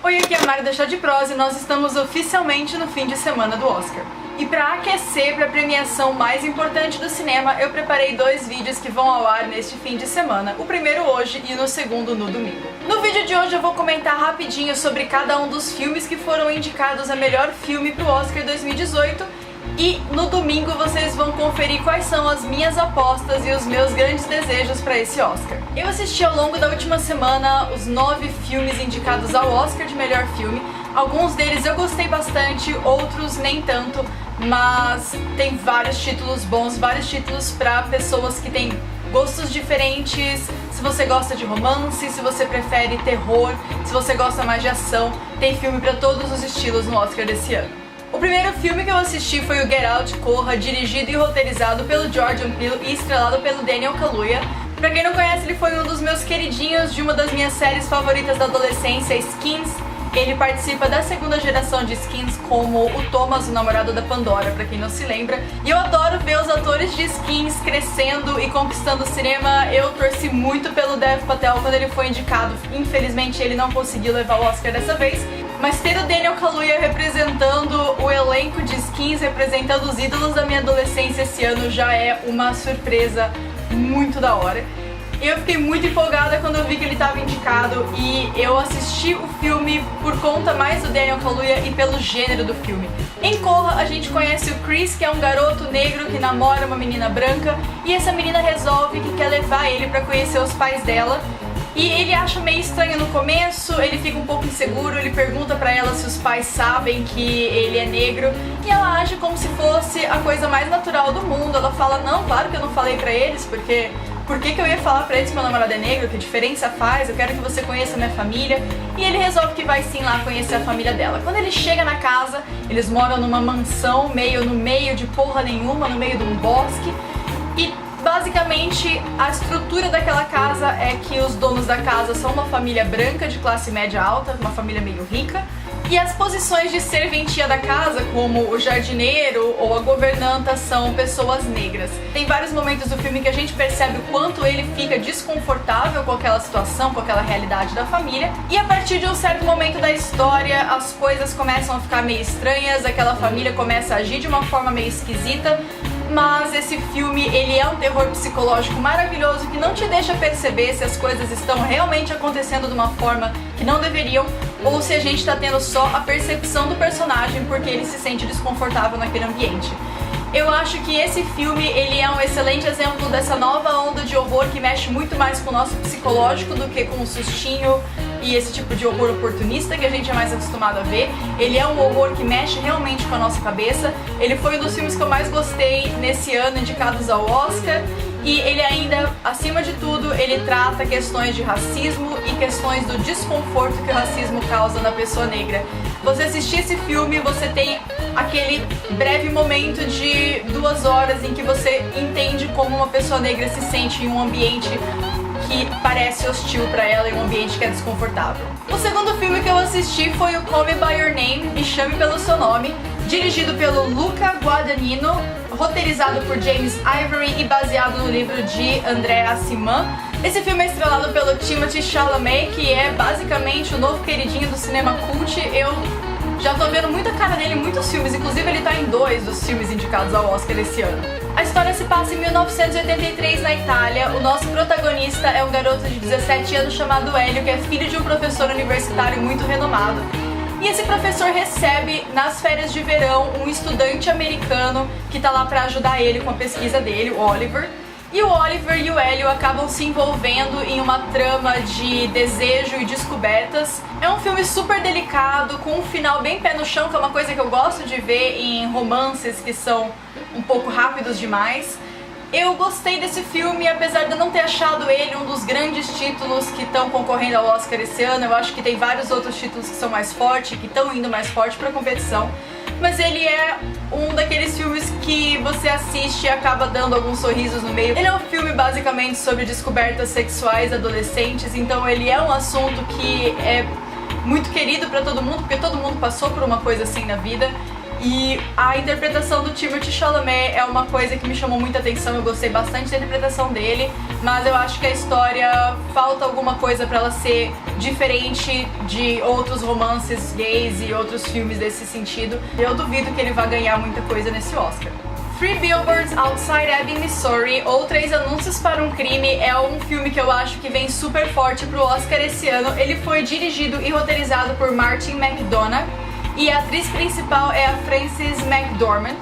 Oi, aqui é a Magda Chá de Prosa e nós estamos oficialmente no fim de semana do Oscar. E para aquecer para a premiação mais importante do cinema, eu preparei dois vídeos que vão ao ar neste fim de semana, o primeiro hoje e no segundo no domingo. No vídeo de hoje eu vou comentar rapidinho sobre cada um dos filmes que foram indicados a melhor filme para o Oscar 2018 e no domingo vocês vão conferir quais são as minhas apostas e os meus grandes desejos para esse Oscar. Eu assisti ao longo da última semana os 9 filmes indicados ao Oscar de melhor filme. Alguns deles eu gostei bastante, outros nem tanto, mas tem vários títulos bons, vários títulos para pessoas que têm gostos diferentes. Se você gosta de romance, se você prefere terror, se você gosta mais de ação, tem filme para todos os estilos no Oscar desse ano. O primeiro filme que eu assisti foi o Get Out, Corra, dirigido e roteirizado pelo Jordan Peele e estrelado pelo Daniel Kaluuya. Pra quem não conhece, ele foi um dos meus queridinhos de uma das minhas séries favoritas da adolescência, Skins. Ele participa da segunda geração de Skins como o Thomas, o namorado da Pandora, pra quem não se lembra. E eu adoro ver os atores de Skins crescendo e conquistando o cinema. Eu torci muito pelo Dev Patel quando ele foi indicado. Infelizmente ele não conseguiu levar o Oscar dessa vez. Mas ter o Daniel Kaluuya representando o elenco de Skins, representando os ídolos da minha adolescência esse ano já é uma surpresa muito da hora. Eu fiquei muito empolgada quando eu vi que ele estava indicado e eu assisti o filme por conta mais do Daniel Kaluuya e pelo gênero do filme. Em Corra, a gente conhece o Chris, que é um garoto negro que namora uma menina branca, e essa menina resolve que quer levar ele para conhecer os pais dela. E ele acha meio estranho no começo, ele fica um pouco inseguro, ele pergunta pra ela se os pais sabem que ele é negro, e ela age como se fosse a coisa mais natural do mundo. Ela fala, não, claro que eu não falei pra eles, porque por que eu ia falar pra eles que meu namorado é negro, que diferença faz, eu quero que você conheça a minha família. E ele resolve que vai sim lá conhecer a família dela. Quando ele chega na casa, eles moram numa mansão, meio no meio de porra nenhuma, no meio de um bosque, e basicamente, a estrutura daquela casa é que os donos da casa são uma família branca de classe média alta, uma família meio rica, e as posições de serventia da casa, como o jardineiro ou a governanta, são pessoas negras. Tem vários momentos do filme que a gente percebe o quanto ele fica desconfortável com aquela situação, com aquela realidade da família, e a partir de um certo momento da história, as coisas começam a ficar meio estranhas, aquela família começa a agir de uma forma meio esquisita. Mas esse filme, ele é um terror psicológico maravilhoso que não te deixa perceber se as coisas estão realmente acontecendo de uma forma que não deveriam ou se a gente está tendo só a percepção do personagem porque ele se sente desconfortável naquele ambiente. Eu acho que esse filme, ele é um excelente exemplo dessa nova onda de horror que mexe muito mais com o nosso psicológico do que com o sustinho e esse tipo de horror oportunista que a gente é mais acostumado a ver. Ele é um horror que mexe realmente com a nossa cabeça. Ele foi um dos filmes que eu mais gostei nesse ano, indicados ao Oscar. E ele ainda, acima de tudo, ele trata questões de racismo e questões do desconforto que o racismo causa na pessoa negra. Você assistir esse filme, você tem aquele breve momento de 2 horas em que você entende como uma pessoa negra se sente em um ambiente que parece hostil pra ela e um ambiente que é desconfortável. O segundo filme que eu assisti foi o Call Me By Your Name, Me Chame Pelo Seu Nome, dirigido pelo Luca Guadagnino, roteirizado por James Ivory e baseado no livro de André Aciman. Esse filme é estrelado pelo Timothée Chalamet, que é basicamente o novo queridinho do cinema cult. Eu já tô vendo muita cara dele em muitos filmes, inclusive ele tá em 2 dos filmes indicados ao Oscar esse ano. A história se passa em 1983 na Itália. O nosso protagonista é um garoto de 17 anos chamado Hélio, que é filho de um professor universitário muito renomado. E esse professor recebe, nas férias de verão, um estudante americano que tá lá pra ajudar ele com a pesquisa dele, o Oliver. E o Oliver e o Hélio acabam se envolvendo em uma trama de desejo e descobertas. É um filme super delicado, com um final bem pé no chão, que é uma coisa que eu gosto de ver em romances que são um pouco rápidos demais. Eu gostei desse filme, apesar de eu não ter achado ele um dos grandes títulos que estão concorrendo ao Oscar esse ano. Eu acho que tem vários outros títulos que são mais fortes, que estão indo mais forte pra competição. Mas ele é um daqueles filmes que você assiste e acaba dando alguns sorrisos no meio. Ele é um filme basicamente sobre descobertas sexuais adolescentes, então ele é um assunto que é muito querido pra todo mundo, porque todo mundo passou por uma coisa assim na vida. E a interpretação do Timothée Chalamet é uma coisa que me chamou muita atenção, eu gostei bastante da interpretação dele, mas eu acho que a história falta alguma coisa pra ela ser diferente de outros romances gays e outros filmes desse sentido. Eu duvido que ele vá ganhar muita coisa nesse Oscar. Three Billboards Outside Ebbing, Missouri, ou Três Anúncios para um Crime, é um filme que eu acho que vem super forte pro Oscar esse ano. Ele foi dirigido e roteirizado por Martin McDonagh e a atriz principal é a Frances McDormand.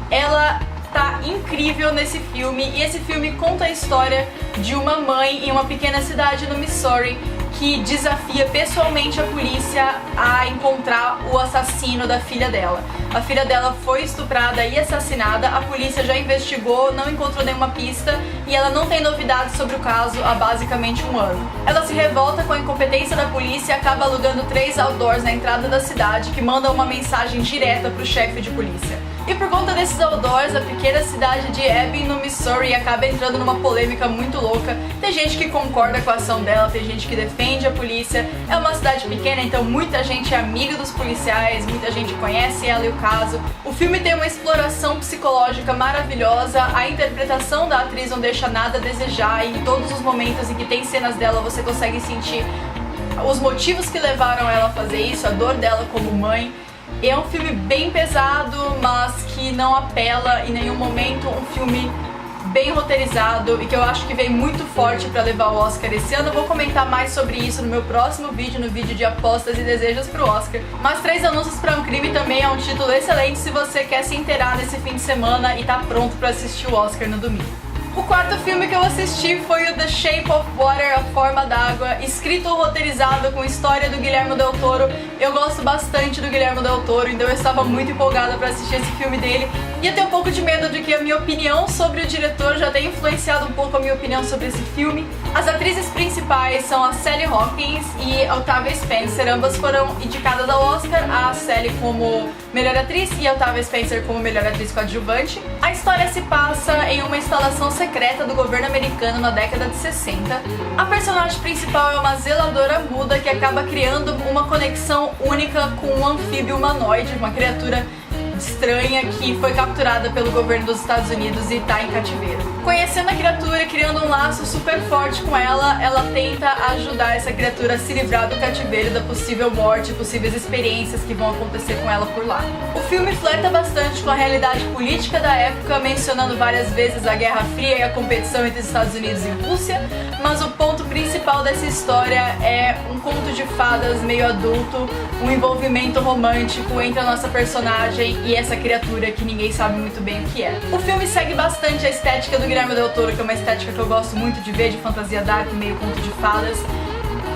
Ela tá incrível nesse filme, e esse filme conta a história de uma mãe em uma pequena cidade no Missouri que desafia pessoalmente a polícia a encontrar o assassino da filha dela. A filha dela foi estuprada e assassinada, a polícia já investigou, não encontrou nenhuma pista e ela não tem novidades sobre o caso há basicamente um ano. Ela se revolta com a incompetência da polícia e acaba alugando 3 outdoors na entrada da cidade que mandam uma mensagem direta pro chefe de polícia. E por conta desses outdoors, a pequena cidade de Ebbing, no Missouri, acaba entrando numa polêmica muito louca. Tem gente que concorda com a ação dela, tem gente que defende a polícia. É uma cidade pequena, então muita gente é amiga dos policiais, muita gente conhece ela e o caso. O filme tem uma exploração psicológica maravilhosa, a interpretação da atriz não deixa nada a desejar, e em todos os momentos em que tem cenas dela você consegue sentir os motivos que levaram ela a fazer isso, a dor dela como mãe. É um filme bem pesado, mas que não apela em nenhum momento, um filme bem roteirizado e que eu acho que vem muito forte para levar o Oscar esse ano. Eu vou comentar mais sobre isso no meu próximo vídeo, no vídeo de apostas e desejos pro Oscar. Mas Três Anúncios para um Crime também é um título excelente se você quer se inteirar nesse fim de semana e tá pronto para assistir o Oscar no domingo. O quarto filme que eu assisti foi o The Shape of Water, A Forma d'Água, escrito ou roteirizado com história do Guillermo del Toro. Eu gosto bastante do Guillermo del Toro, então eu estava muito empolgada para assistir esse filme dele. E eu tenho um pouco de medo de que a minha opinião sobre o diretor já tenha influenciado um pouco a minha opinião sobre esse filme. As atrizes principais são a Sally Hawkins e a Octavia Spencer, ambas foram indicadas ao Oscar, a Sally como melhor atriz e a Octavia Spencer como melhor atriz coadjuvante. A história se passa em uma instalação secreta do governo americano na década de 60. A personagem principal é uma zeladora muda que acaba criando uma conexão única com um anfíbio humanoide, uma criatura estranha que foi capturada pelo governo dos Estados Unidos e está em cativeiro. Conhecendo a criatura, criando um laço super forte com ela, ela tenta ajudar essa criatura a se livrar do cativeiro, da possível morte, possíveis experiências que vão acontecer com ela por lá. O filme flerta bastante com a realidade política da época, mencionando várias vezes a Guerra Fria e a competição entre os Estados Unidos e Rússia, mas o ponto principal dessa história é um conto de fadas meio adulto, um envolvimento romântico entre a nossa personagem e essa criatura que ninguém sabe muito bem o que é. O filme segue bastante a estética do Guillermo del Toro, que é uma estética que eu gosto muito de ver, de fantasia dark, meio conto de fadas,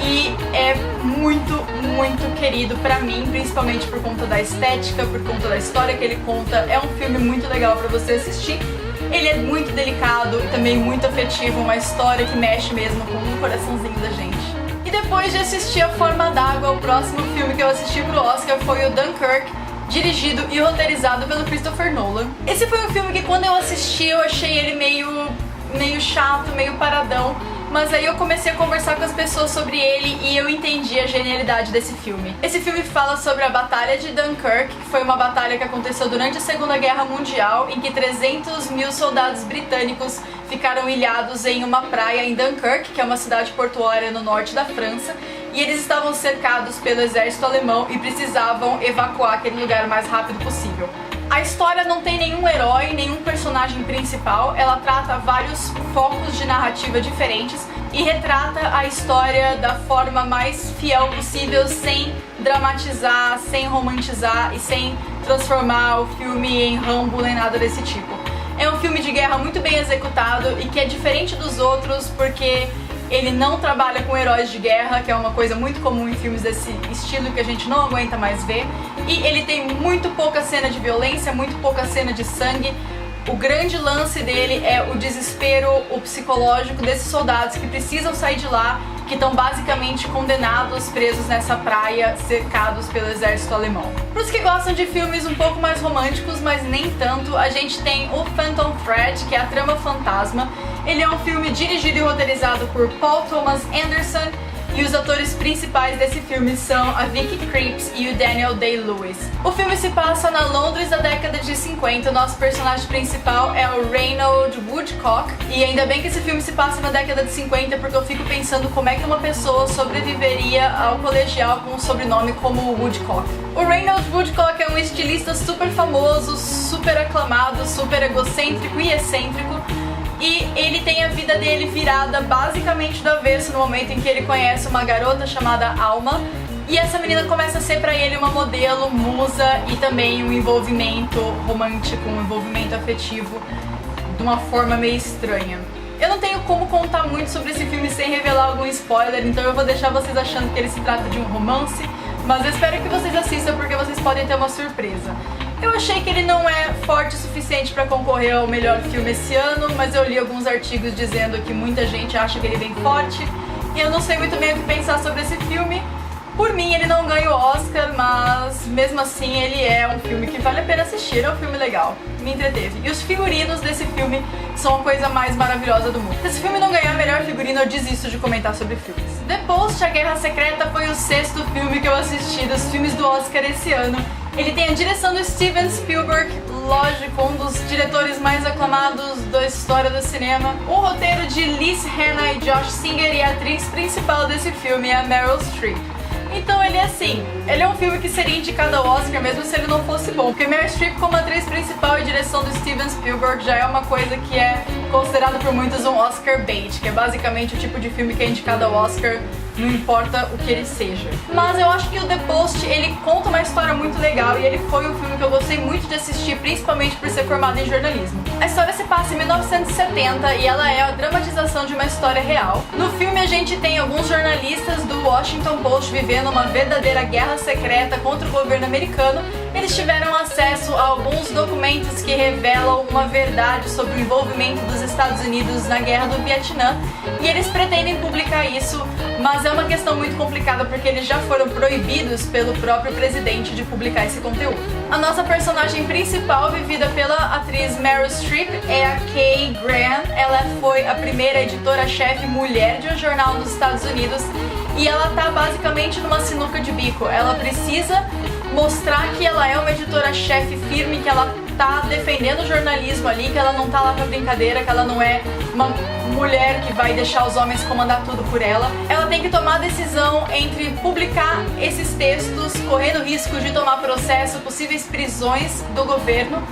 e é muito, muito querido pra mim, principalmente por conta da estética, por conta da história que ele conta. É um filme muito legal pra você assistir. Ele é muito delicado e também muito afetivo, uma história que mexe mesmo com o coraçãozinho da gente. E depois de assistir A Forma d'Água, o próximo filme que eu assisti pro Oscar foi o Dunkirk, dirigido e roteirizado pelo Christopher Nolan. Esse foi um filme que quando eu assisti eu achei ele meio chato, meio paradão, mas aí eu comecei a conversar com as pessoas sobre ele e eu entendi a genialidade desse filme. Esse filme fala sobre a Batalha de Dunkirk, que foi uma batalha que aconteceu durante a Segunda Guerra Mundial, em que 300 mil soldados britânicos ficaram ilhados em uma praia em Dunkirk, que é uma cidade portuária no norte da França, e eles estavam cercados pelo exército alemão e precisavam evacuar aquele lugar o mais rápido possível. A história não tem nenhum herói, nenhum personagem principal, ela trata vários focos de narrativa diferentes e retrata a história da forma mais fiel possível, sem dramatizar, sem romantizar e sem transformar o filme em Rambo nem nada desse tipo. É um filme de guerra muito bem executado e que é diferente dos outros porque ele não trabalha com heróis de guerra, que é uma coisa muito comum em filmes desse estilo que a gente não aguenta mais ver. E ele tem muito pouca cena de violência, muito pouca cena de sangue. O grande lance dele é o desespero, o psicológico desses soldados que precisam sair de lá, que estão basicamente condenados, presos nessa praia, cercados pelo exército alemão. Para os que gostam de filmes um pouco mais românticos, mas nem tanto, a gente tem o Phantom Thread, que é a Trama Fantasma. Ele é um filme dirigido e roteirizado por Paul Thomas Anderson e os atores principais desse filme são a Vicky Krieps e o Daniel Day-Lewis. O filme se passa na Londres da década de 50, o nosso personagem principal é o Reynold Woodcock, e ainda bem que esse filme se passa na década de 50, porque eu fico pensando como é que uma pessoa sobreviveria ao colegial com um sobrenome como Woodcock. O Reynold Woodcock é um estilista super famoso, super aclamado, super egocêntrico e excêntrico, e ele tem a vida dele virada basicamente do avesso no momento em que ele conhece uma garota chamada Alma, e essa menina começa a ser pra ele uma modelo, musa e também um envolvimento romântico, um envolvimento afetivo de uma forma meio estranha. Eu não tenho como contar muito sobre esse filme sem revelar algum spoiler, então eu vou deixar vocês achando que ele se trata de um romance, mas eu espero que vocês assistam porque vocês podem ter uma surpresa. Eu achei que ele não é forte o suficiente para concorrer ao melhor filme esse ano, mas eu li alguns artigos dizendo que muita gente acha que ele é bem forte, e eu não sei muito bem o que pensar sobre esse filme. Por mim, ele não ganha o Oscar, mas mesmo assim ele é um filme que vale a pena assistir, é um filme legal, me entreteve. E os figurinos desse filme são a coisa mais maravilhosa do mundo. Se esse filme não ganhar melhor figurino, eu desisto de comentar sobre filmes. The Post, A Guerra Secreta, foi o 6º filme que eu assisti dos filmes do Oscar esse ano. Ele tem a direção do Steven Spielberg, lógico, um dos diretores mais aclamados da história do cinema. O roteiro de Liz Hannah e Josh Singer, e a atriz principal desse filme é a Meryl Streep. Então ele é assim, ele é um filme que seria indicado ao Oscar mesmo se ele não fosse bom, porque Meryl Streep como atriz principal e direção do Steven Spielberg já é uma coisa que é considerado por muitos um Oscar bait, que é basicamente o tipo de filme que é indicado ao Oscar, não importa o que ele seja. Mas eu acho que o The Post, ele conta uma história muito legal, e ele foi um filme que eu gostei muito de assistir, principalmente por ser formado em jornalismo. A história se passa em 1970 e ela é a dramatização de uma história real. No filme a gente tem alguns jornalistas do Washington Post vivendo uma verdadeira guerra secreta contra o governo americano. Eles tiveram acesso a alguns documentos que revelam uma verdade sobre o envolvimento dos Estados Unidos na guerra do Vietnã, e eles pretendem publicar isso, mas é uma questão muito complicada porque eles já foram proibidos pelo próprio presidente de publicar esse conteúdo. A nossa personagem principal, vivida pela atriz Meryl Streep, é a Kay Graham. Ela foi a primeira editora-chefe mulher de um jornal dos Estados Unidos, e ela tá basicamente numa sinuca de bico. Ela precisa mostrar que ela é uma editora-chefe firme, que ela tá defendendo o jornalismo ali, que ela não tá lá pra brincadeira, que ela não é uma mulher que vai deixar os homens comandar tudo por ela. Ela tem que tomar a decisão entre publicar esses textos, correndo risco de tomar processo, possíveis prisões do governo,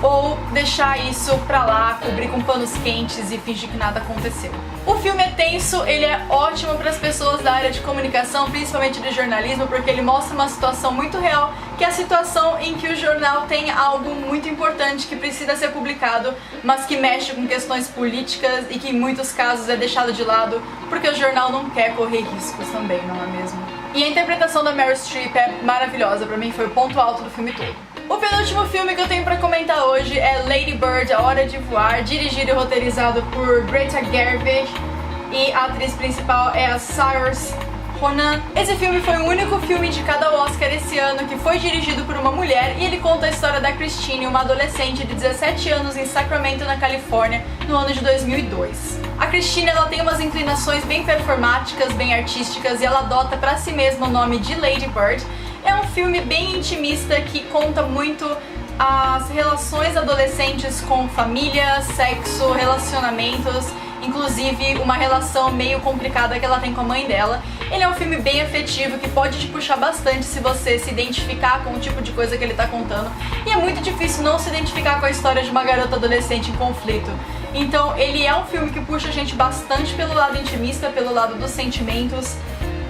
ou deixar isso pra lá, cobrir com panos quentes e fingir que nada aconteceu. O filme é tenso, ele é ótimo para as pessoas da área de comunicação, principalmente de jornalismo, porque ele mostra uma situação muito real, que é a situação em que o jornal tem algo muito importante que precisa ser publicado, mas que mexe com questões políticas e que em muitos casos é deixado de lado, porque o jornal não quer correr riscos também, não é mesmo? E a interpretação da Meryl Streep é maravilhosa, pra mim foi o ponto alto do filme todo. O penúltimo filme que eu tenho pra comentar hoje é Lady Bird, A Hora de Voar, dirigido e roteirizado por Greta Gerwig, e a atriz principal é a Saoirse Ronan. Esse filme foi o único filme indicado ao Oscar esse ano que foi dirigido por uma mulher, e ele conta a história da Christine, uma adolescente de 17 anos em Sacramento, na Califórnia, no ano de 2002. A Christine, ela tem umas inclinações bem performáticas, bem artísticas, e ela adota pra si mesma o nome de Lady Bird. É um filme bem intimista que conta muito as relações adolescentes com família, sexo, relacionamentos, inclusive uma relação meio complicada que ela tem com a mãe dela. Ele é um filme bem afetivo que pode te puxar bastante se você se identificar com o tipo de coisa que ele tá contando, e é muito difícil não se identificar com a história de uma garota adolescente em conflito. Então ele é um filme que puxa a gente bastante pelo lado intimista, pelo lado dos sentimentos.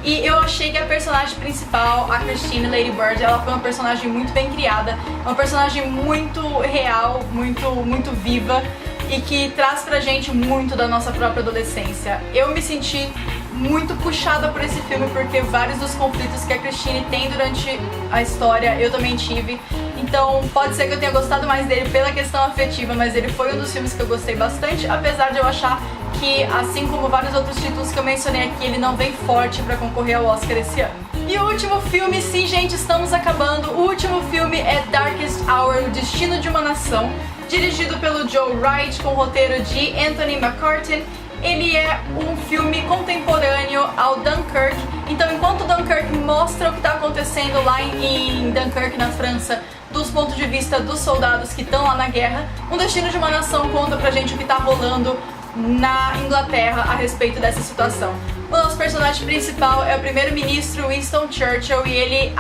E eu achei que a personagem principal, a Christine Lady Bird, ela foi uma personagem muito bem criada, uma personagem muito real, muito viva, e que traz pra gente muito da nossa própria adolescência. Eu me senti muito puxada por esse filme porque vários dos conflitos que a Christine tem durante a história eu também tive. Então pode ser que eu tenha gostado mais dele pela questão afetiva, mas ele foi um dos filmes que eu gostei bastante, apesar de eu achar que, assim como vários outros títulos que eu mencionei aqui, ele não vem forte pra concorrer ao Oscar esse ano. E o último filme, sim gente, estamos acabando, o último filme é Darkest Hour, O Destino de uma Nação, dirigido pelo Joe Wright, com o roteiro de Anthony McCarten, ele é um filme contemporâneo ao Dunkirk. Então, enquanto Dunkirk mostra o que está acontecendo lá em Dunkirk, na França, dos pontos de vista dos soldados que estão lá na guerra, Um Destino de uma Nação conta pra gente o que está rolando na Inglaterra a respeito dessa situação. O nosso personagem principal é o primeiro-ministro Winston Churchill e ele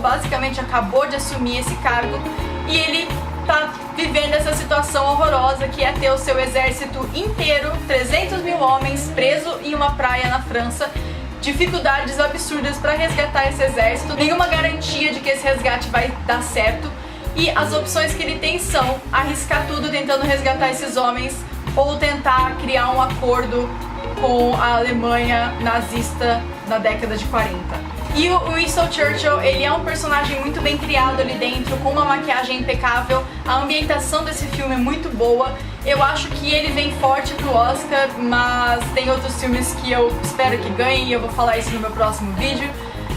basicamente acabou de assumir esse cargo e ele tá vivendo essa situação horrorosa que é ter o seu exército inteiro, 300 mil homens, preso em uma praia na França, dificuldades absurdas para resgatar esse exército, nenhuma garantia de que esse resgate vai dar certo e as opções que ele tem são arriscar tudo tentando resgatar esses homens ou tentar criar um acordo com a Alemanha nazista na década de 40. E o Winston Churchill, ele é um personagem muito bem criado ali dentro, com uma maquiagem impecável, a ambientação desse filme é muito boa. Eu acho que ele vem forte pro Oscar, mas tem outros filmes que eu espero que ganhem e eu vou falar isso no meu próximo vídeo.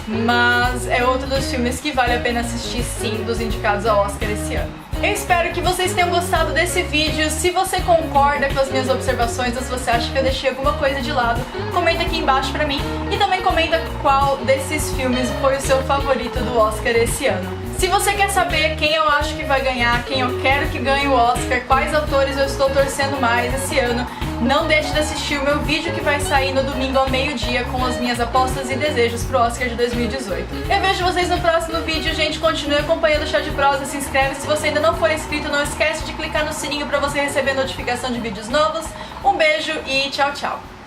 Mas é outro dos filmes que vale a pena assistir sim, dos indicados ao Oscar esse ano. Eu espero que vocês tenham gostado desse vídeo. Se você concorda com as minhas observações ou se você acha que eu deixei alguma coisa de lado, comenta aqui embaixo pra mim e também comenta qual desses filmes foi o seu favorito do Oscar esse ano. Se você quer saber quem eu acho que vai ganhar, quem eu quero que ganhe o Oscar, quais autores eu estou torcendo mais esse ano, não deixe de assistir o meu vídeo que vai sair no domingo ao meio-dia com as minhas apostas e desejos pro Oscar de 2018. Eu vejo vocês no próximo vídeo, gente. Continue acompanhando o Chá de Prosa, se inscreve. Se você ainda não for inscrito, não esquece de clicar no sininho para você receber notificação de vídeos novos. Um beijo e tchau, tchau!